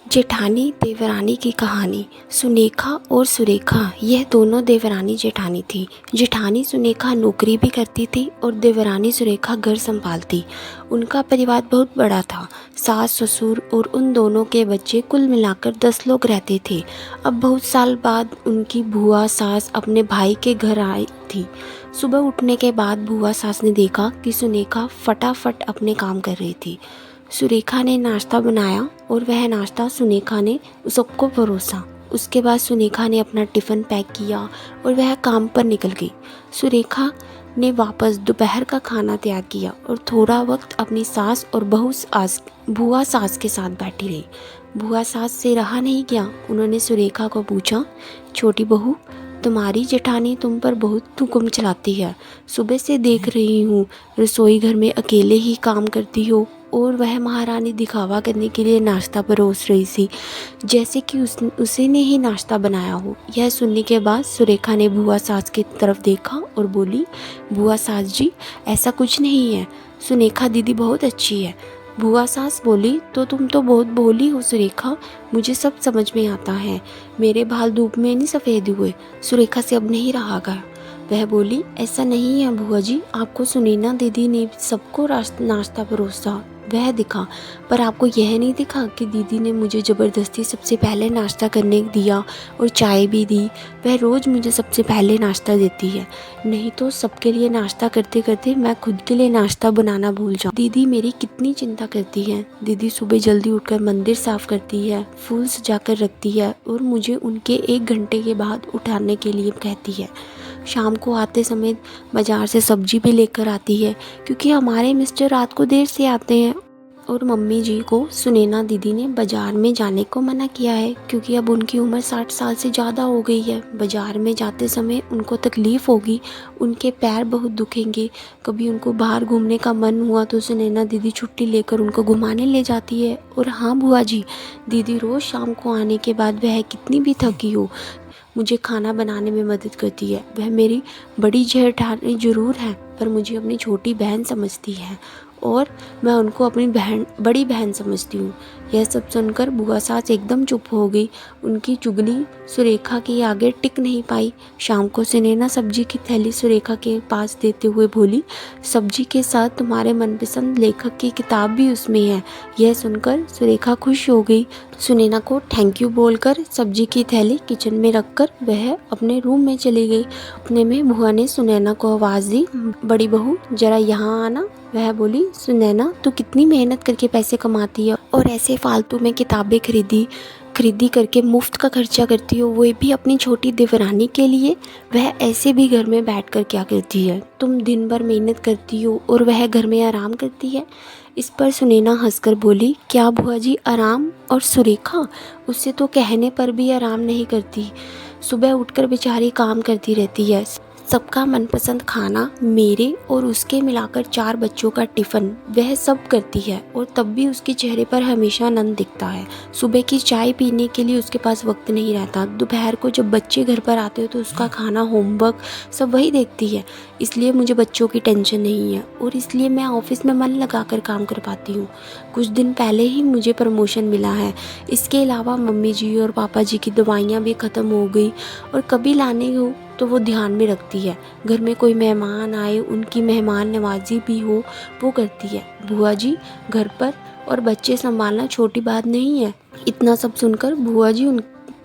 जेठानी देवरानी की कहानी। सुनेखा और सुरेखा यह दोनों देवरानी जेठानी थी। जेठानी सुनेखा नौकरी भी करती थी और देवरानी सुरेखा घर संभालती। उनका परिवार बहुत बड़ा था। सास ससुर और उन दोनों के बच्चे कुल मिलाकर 10 लोग रहते थे। अब बहुत साल बाद उनकी बुआ सास अपने भाई के घर आई थी। सुबह उठने के बाद बुआ सास ने देखा कि सुनेखा फटाफट अपने काम कर रही थी। सुरेखा ने नाश्ता बनाया और वह नाश्ता सुनेखा ने सबको परोसा। उसके बाद सुनेखा ने अपना टिफ़िन पैक किया और वह काम पर निकल गई। सुरेखा ने वापस दोपहर का खाना तैयार किया और थोड़ा वक्त अपनी सास और बुआ सास के साथ बैठी रही। बुआ सास से रहा नहीं गया। उन्होंने सुरेखा को पूछा, छोटी बहू, तुम्हारी जेठानी तुम पर बहुत हुक्म चलाती है। सुबह से देख रही हूँ रसोई घर में अकेले ही काम करती हो और वह महारानी दिखावा करने के लिए नाश्ता परोस रही थी, जैसे कि उसी ने ही नाश्ता बनाया हो। यह सुनने के बाद सुरेखा ने बुआ सास की तरफ देखा और बोली, बुआ सास जी, ऐसा कुछ नहीं है। सुनेखा दीदी बहुत अच्छी है। बुआ सास बोली, तो तुम तो बहुत भोली हो सुरेखा, मुझे सब समझ में आता है। मेरे बाल धूप में नहीं सफ़ेद हुए। सुरेखा से अब नहीं रहा गया। वह बोली, ऐसा नहीं है बुआ जी, आपको सुनैना दीदी ने सबको नाश्ता परोसा वह दिखा, पर आपको यह नहीं दिखा कि दीदी ने मुझे ज़बरदस्ती सबसे पहले नाश्ता करने दिया और चाय भी दी। वह रोज़ मुझे सबसे पहले नाश्ता देती है, नहीं तो सबके लिए नाश्ता करते करते मैं खुद के लिए नाश्ता बनाना भूल जाऊँ। दीदी मेरी कितनी चिंता करती है। दीदी सुबह जल्दी उठकर मंदिर साफ़ करती है, फूल सजा कर रखती है और मुझे उनके 1 घंटे के बाद उठाने के लिए कहती है। शाम को आते समय बाज़ार से सब्जी भी लेकर आती है, क्योंकि हमारे मिस्टर रात को देर से आते हैं और मम्मी जी को सुनैना दीदी ने बाज़ार में जाने को मना किया है, क्योंकि अब उनकी उम्र 60 साल से ज़्यादा हो गई है। बाज़ार में जाते समय उनको तकलीफ़ होगी, उनके पैर बहुत दुखेंगे। कभी उनको बाहर घूमने का मन हुआ तो सुनैना दीदी छुट्टी लेकर उनको घुमाने ले जाती है। और हाँ बुआ जी, दीदी रोज़ शाम को आने के बाद वह कितनी भी थकी हो, मुझे खाना बनाने में मदद करती है। वह मेरी बड़ी जेठानी ज़रूर है, पर मुझे अपनी छोटी बहन समझती है और मैं उनको अपनी बड़ी बहन समझती हूँ। यह सब सुनकर बुआ सास एकदम चुप हो गई। उनकी चुगली सुरेखा के आगे टिक नहीं पाई। शाम को सुनैना सब्जी की थैली सुरेखा के पास देते हुए बोली, सब्जी के साथ तुम्हारे मनपसंद लेखक की किताब भी उसमें है। यह सुनकर सुरेखा खुश हो गई। सुनैना को थैंक यू बोलकर सब्जी की थैली किचन में रखकर वह अपने रूम में चली गई। अपने में बुआ ने सुनैना को आवाज़ दी, बड़ी बहू जरा यहाँ आना। वह बोली, सुनैना तू कितनी मेहनत करके पैसे कमाती है और ऐसे फालतू में किताबें खरीदी करके मुफ्त का खर्चा करती हो, वो भी अपनी छोटी देवरानी के लिए। वह ऐसे भी घर में बैठकर क्या करती है? तुम दिन भर मेहनत करती हो और वह घर में आराम करती है। इस पर सुनैना हंसकर बोली, क्या बुआ जी आराम? और सुरेखा उससे तो कहने पर भी आराम नहीं करती। सुबह उठकर बेचारी काम करती रहती है। सबका मनपसंद खाना, मेरे और उसके मिलाकर 4 बच्चों का टिफ़िन वह सब करती है और तब भी उसके चेहरे पर हमेशा आनंद दिखता है। सुबह की चाय पीने के लिए उसके पास वक्त नहीं रहता। दोपहर को जब बच्चे घर पर आते हो तो उसका खाना, होमवर्क सब वही देखती है। इसलिए मुझे बच्चों की टेंशन नहीं है और इसलिए मैं ऑफिस में मन लगाकर काम कर पाती हूँ। कुछ दिन पहले ही मुझे प्रमोशन मिला है। इसके अलावा मम्मी जी और पापा जी की दवाइयाँ भी ख़त्म हो गई और कभी लाने हो तो वो ध्यान में रखती है। घर में कोई मेहमान आए, उनकी मेहमान नवाजी भी हो, वो करती है। बुआ जी, घर पर और बच्चे संभालना छोटी बात नहीं है। इतना सब सुनकर बुआ जी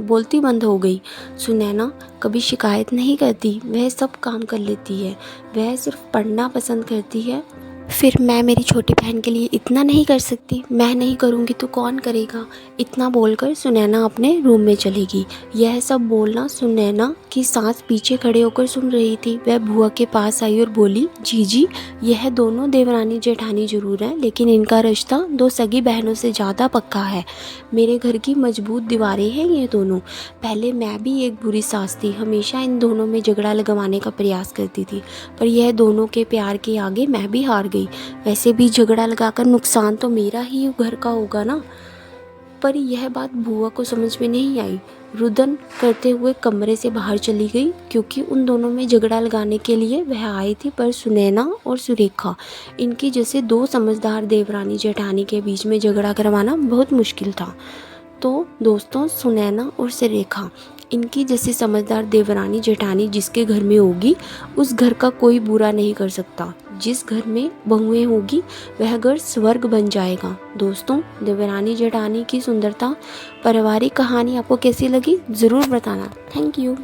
बोलती बंद हो गई। सुनैना कभी शिकायत नहीं करती, वह सब काम कर लेती है। वह सिर्फ पढ़ना पसंद करती है। फिर मैं मेरी छोटी बहन के लिए इतना नहीं कर सकती? मैं नहीं करूँगी तो कौन करेगा? इतना बोलकर सुनैना अपने रूम में चली गई। यह सब बोलना सुनैना की सास पीछे खड़े होकर सुन रही थी। वह बुआ के पास आई और बोली, जीजी, यह दोनों देवरानी जेठानी जरूर हैं, लेकिन इनका रिश्ता 2 सगी बहनों से ज़्यादा पक्का है। मेरे घर की मजबूत दीवारें हैं ये दोनों। पहले मैं भी एक बुरी सास थी, हमेशा इन दोनों में झगड़ा लगवाने का प्रयास करती थी, पर यह दोनों के प्यार के आगे मैं भी हार गई। वैसे भी झगड़ा लगाकर नुकसान तो मेरा ही घर का होगा ना। पर यह बात बुआ को समझ में नहीं आई। रुदन करते हुए कमरे से बाहर चली गई, क्योंकि उन दोनों में झगड़ा लगाने के लिए वह आई थी। पर सुनैना और सुरेखा, इनकी जैसे 2 समझदार देवरानी जेठानी के बीच में झगड़ा करवाना बहुत मुश्किल था। तो दोस्तों सुनैना और सुरेखा, इनकी जैसी समझदार देवरानी जेठानी जिसके घर में होगी उस घर का कोई बुरा नहीं कर सकता। जिस घर में बहुएं होगी वह घर स्वर्ग बन जाएगा। दोस्तों देवरानी जेठानी की सुंदरता पारिवारिक कहानी आपको कैसी लगी ज़रूर बताना। Thank you.